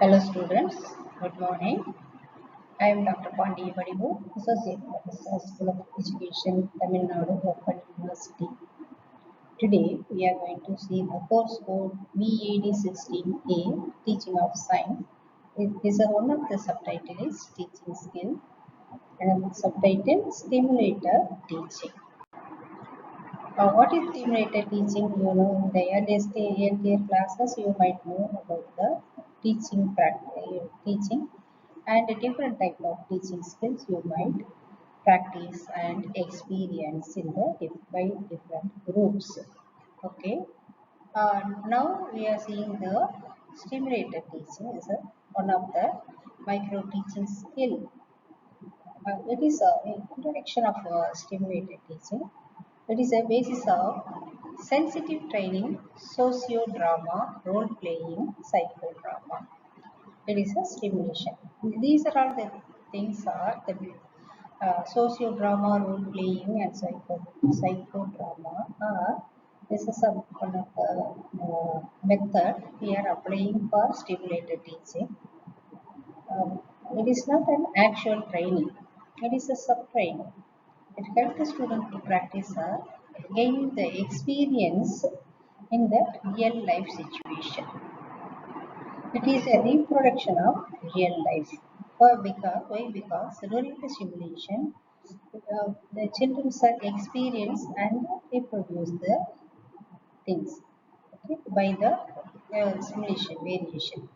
Hello students, good morning. I am Dr. Pandi Vadivu, Associate Professor, School of Education, Tamil Nadu Open University. Today we are going to see the course code VAD16A, Teaching of Science. This is one of the subtitle is Teaching Skill and subtitle Stimulator Teaching. What is stimulator teaching? You know, in the earlier classes, you might know about the teaching and a different type of teaching skills you might practice and experience in the by different groups. Okay. Now we are seeing the stimulator teaching is one of the micro teaching skill. It is an introduction of stimulated teaching. It is a basis of sensitive training, socio-drama, role-playing, psychodrama. It is a stimulation. These are all the things are the socio-drama, role-playing, and psychodrama are. This is one of the method we are applying for stimulated teaching. It is not an actual training. It is a sub-training. It helps the student to practice gaining the experience in that real life situation. It is a reproduction of real life. Why? Because during the simulation, the children experience and reproduce the things, okay, by the simulation variation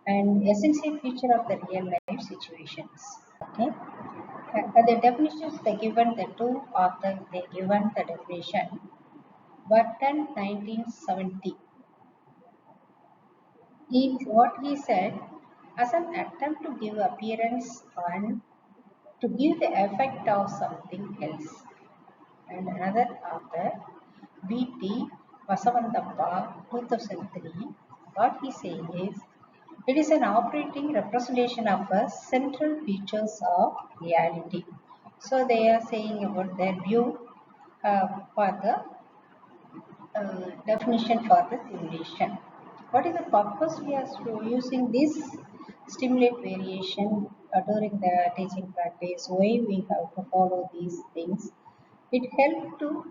and essential feature of the real life situations. Okay. The definitions they given the two authors they given the definition. Burton 1970. What he said as an attempt to give appearance and to give the effect of something else. And another author B.T. Vasavantappa 2003. What he says is it is an operating representation of a central features of reality. So they are saying about their view for the definition for the simulation. What is the purpose we are using this stimulate variation during the teaching practice? Why we have to follow these things? It help to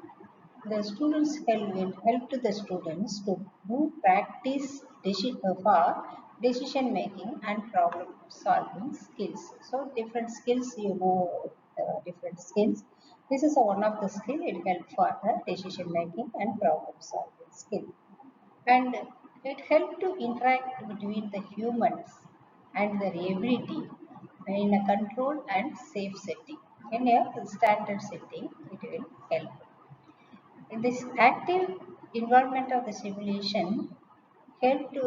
the students help to the students to do practice for decision making and problem solving skills. So different skills, you know, different skills. This is one of the skill. It helps for the decision making and problem solving skill, and it helps to interact between the humans and their ability in a controlled and safe setting. In a standard setting, it will help. In this active involvement of the simulation help to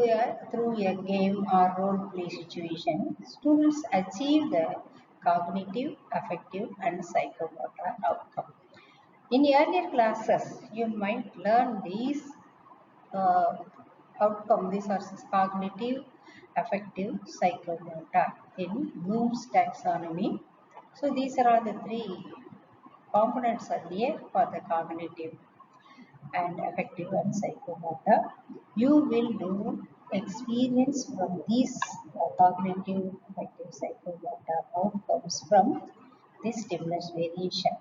through a game or role play situation, students achieve the cognitive, affective, and psychomotor outcome. In earlier classes, you might learn these uh, outcome. These are cognitive, affective, psychomotor in Bloom's taxonomy. So these are all the three components are there for the cognitive and affective and psychomotor. You will do experience from these cognitive, affective, psychomotor outcomes from this stimulus variation.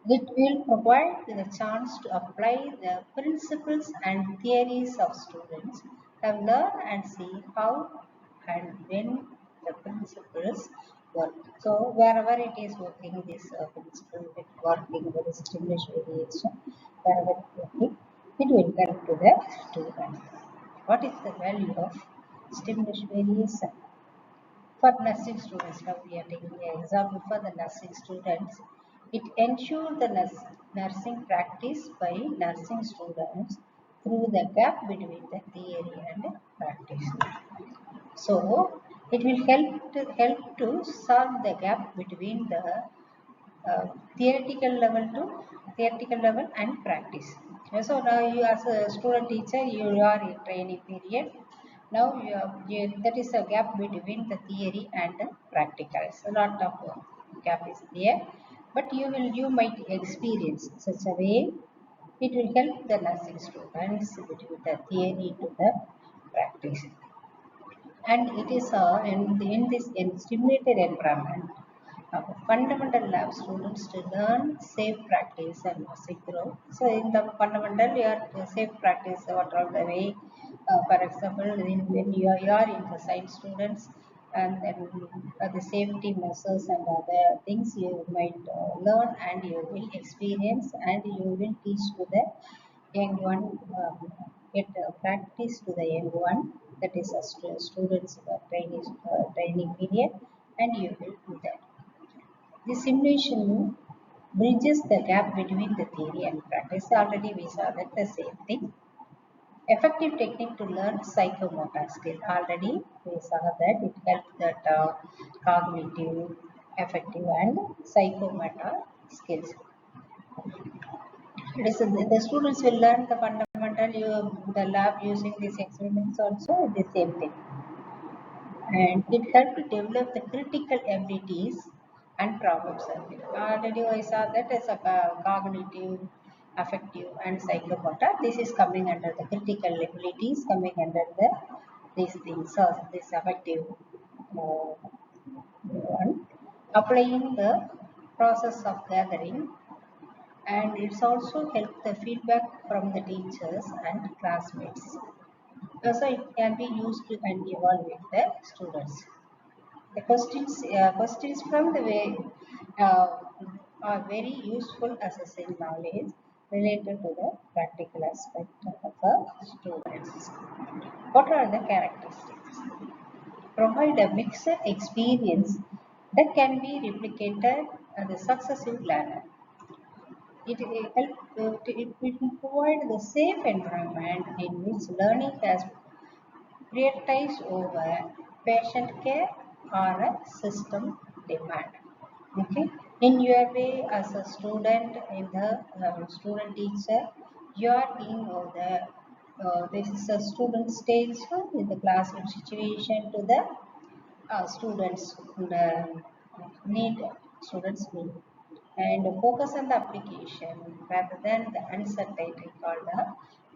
It will provide the chance to apply the principles and theories of students have learned and see how and when the principles work. So wherever it is working, this principle is working with the stimulus variation, wherever it is working, it will help to the student. What is the value of stimulus variation? For nursing students, now we are taking an example for the nursing students. It ensures the nursing practice by nursing students through the gap between the theory and practice. So it will help to solve the gap between the theoretical level and practice. So now you as a student teacher, you are in training period. Now that is a gap between the theory and the practical. So a lot of gap is there, but you might experience such a way. It will help the nursing students between the theory to the practice. And it is in this stimulated environment, fundamental lab students to learn safe practice and basic growth. So in the fundamental, your safe practice, what are the way, for example, when you are in the science students, and then the safety measures and other things you might learn and you will experience and you will teach to the young one, get practice to the young one, that is a students training period, and you will do that. The simulation bridges the gap between the theory and practice. Already we saw that the same thing. Effective technique to learn psychomotor skill. Already we saw that it helps that cognitive, affective and psychomotor skills. The students will learn the fundamental the lab using these experiments also the same thing. And it helped to develop the critical abilities and problem solving. Already I saw that as a cognitive, affective and psychomotor. This is coming under the critical abilities, coming under these things, so this affective one. Applying the process of gathering, and it's also helped the feedback from the teachers and classmates. Also, it can be used to and evaluate the students. The questions from the way uh, are very useful assessing knowledge related to the practical aspect of the students. What are the characteristics? Provide a mixed experience that can be replicated as a successive learner. It will provide the safe environment in which learning has prioritized over patient care or a system demand. Okay, in your way as a student, in the student teacher, you are being of the this is a student stage in the classroom situation to the students the need students need, and focus on the application rather than the uncertainty called the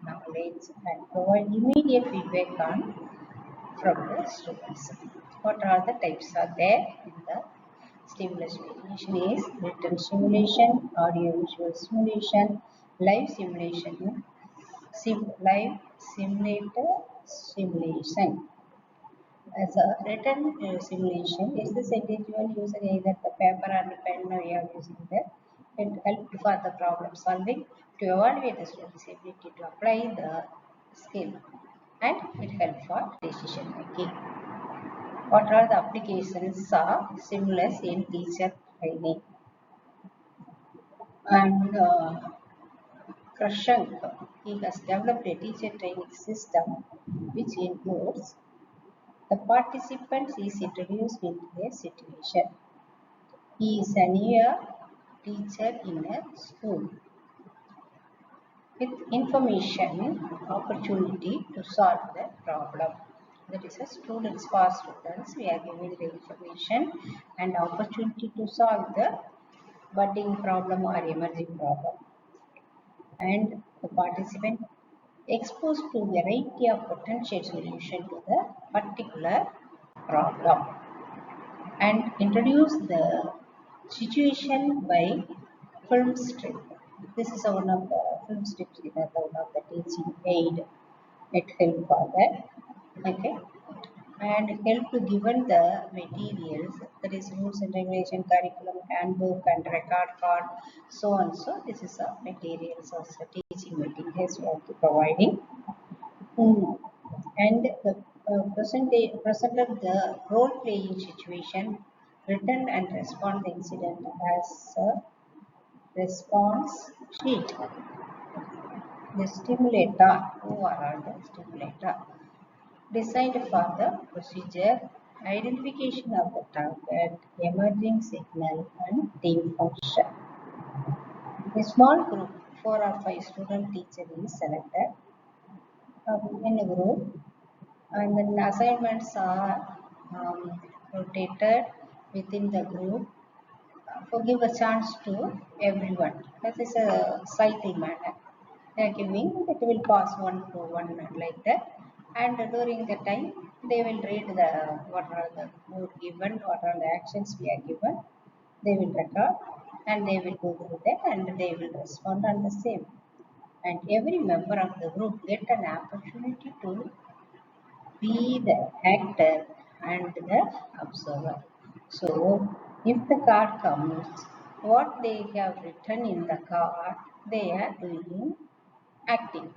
knowledge, and provide immediate feedback on from the students. What are the types are there in the stimulus variation is written simulation, audio-visual simulation, live simulation, live simulator simulation. As a written simulation is this individual using either the paper or the pen or you are using that. It helps for the problem solving to evaluate the student's ability to apply the skill, and it helps for decision making. What are the applications of stimulus in teacher training? And Krashank, he has developed a teacher training system which includes the participants is introduced into a situation. He is a new teacher in a school with information opportunity to solve the problem. That is a students, for students, we are giving the information and opportunity to solve the budding problem or emerging problem. And the participant exposed to variety of potential solution to the particular problem, and introduce the situation by film strip. This is one of the film strips in one of the teaching aid. It help for that. Okay. And help to given the materials, that is rules and regulation, curriculum, handbook and record card, so on. So this is a materials of the teaching materials we are providing. And the presented the role-playing situation, written and respond the incident as a response sheet. The stimulator, who are the stimulator? Designed for the procedure, identification of the target, emerging signal and team function. A small group, 4 or 5 student teacher is selected in a group, and then assignments are rotated within the group to give a chance to everyone. That is a cycle manner. They are giving, it will pass one to one like that. and during the time they will read the what are the mood given, what are the actions we are given. They will record and they will go through that and they will respond on the same. And every member of the group get an opportunity to be the actor and the observer. So, if the card comes, what they have written in the card, they are doing acting.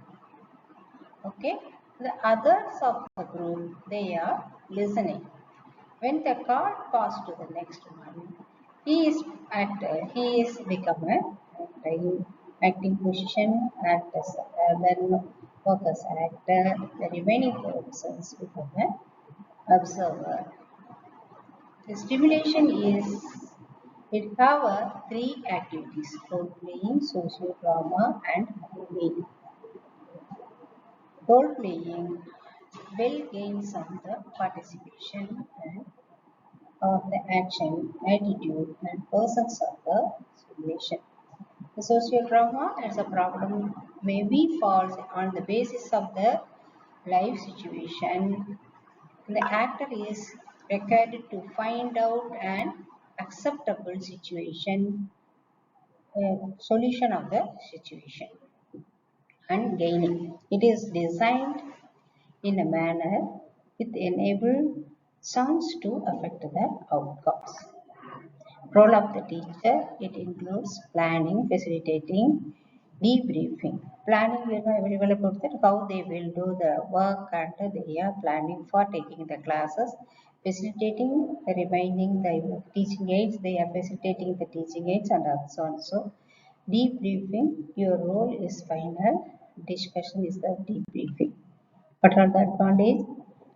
Okay, the others of the group they are listening. When the card passed to the next one, he is become a acting position and then work as actor. The remaining persons become an observer. The stimulation is it cover three activities: role playing, socio drama, and movie. Role playing will gain some the participation and of the action, attitude, and persons of the situation. The sociodrama as a problem maybe falls on the basis of the life situation. The actor is required to find out an acceptable situation, solution of the situation, and gaining. It is designed in a manner it enables sounds to affect the outcomes. Role of the teacher, it includes planning, facilitating, debriefing. Planning will about that how they will do the work and they are planning for taking the classes. Facilitating, reminding the teaching aids, they are facilitating the teaching aids and so on. So debriefing, your role is final, discussion is the debriefing. What are the advantages?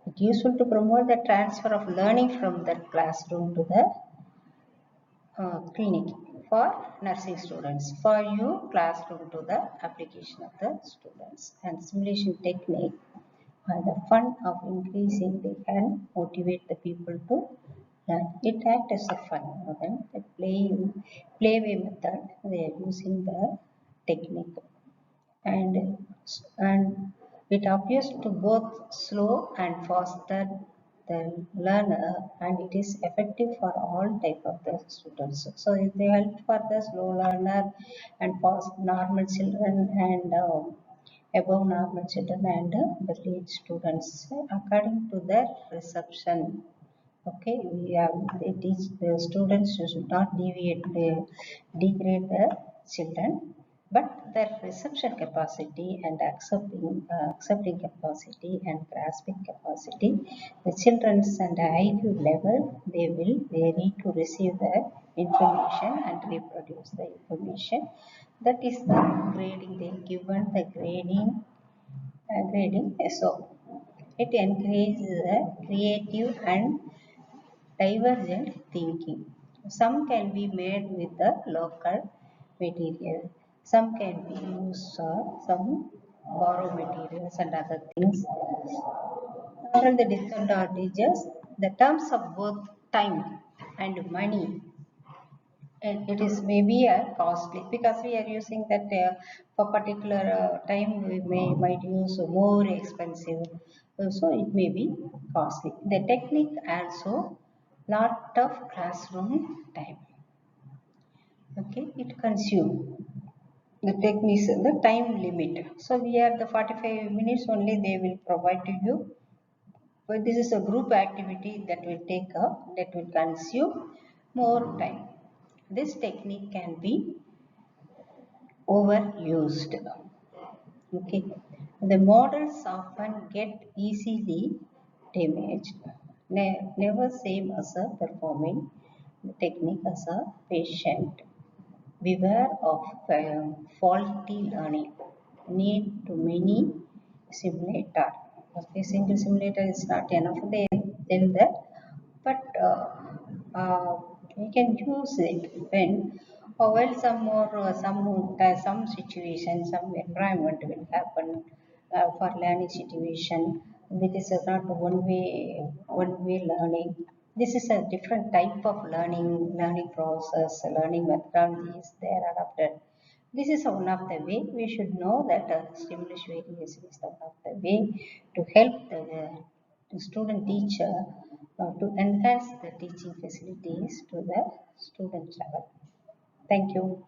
It useful to promote the transfer of learning from the classroom to the clinic for nursing students. For you, classroom to the application of the students. And simulation technique are the fun of increasing, they can motivate the people to learn. It acts as a fun for them. The playway method, they are using the technique. And it appears to both slow and faster the learner, and it is effective for all type of the students. So they help for the slow learner and fast normal children and above normal children and the late students according to their reception. Okay, they teach the students should not degrade the children, but their reception capacity and accepting capacity and grasping capacity, the children's and the IQ level, they will vary to receive the information and reproduce the information. That is the grading. They given the grading. So it encourages the creative and divergent thinking. Some can be made with the local material. Some can be used some borrow materials and other things. What are the disadvantages? The terms of both time and money, and it is maybe costly because we are using that for particular time we might use more expensive. So it may be costly. The technique also lot of classroom time. Okay, it consume the techniques the time limit. So we are the 45 minutes only they will provide to you, but this is a group activity that will take up, that will consume more time. This technique can be overused. Okay, the models often get easily damaged. Never same as a performing the technique as a patient. Beware of faulty learning. Need to many simulator. Okay, single simulator is not enough. They tell that, but we can use it when well some more some situation, some environment will happen for learning situation. This is not one way learning. This is a different type of learning process, learning methodologies they are adopted. This is one of the way we should know that stimulus variation is the one of the way to help the student teacher to enhance the teaching facilities to the student level. Thank you.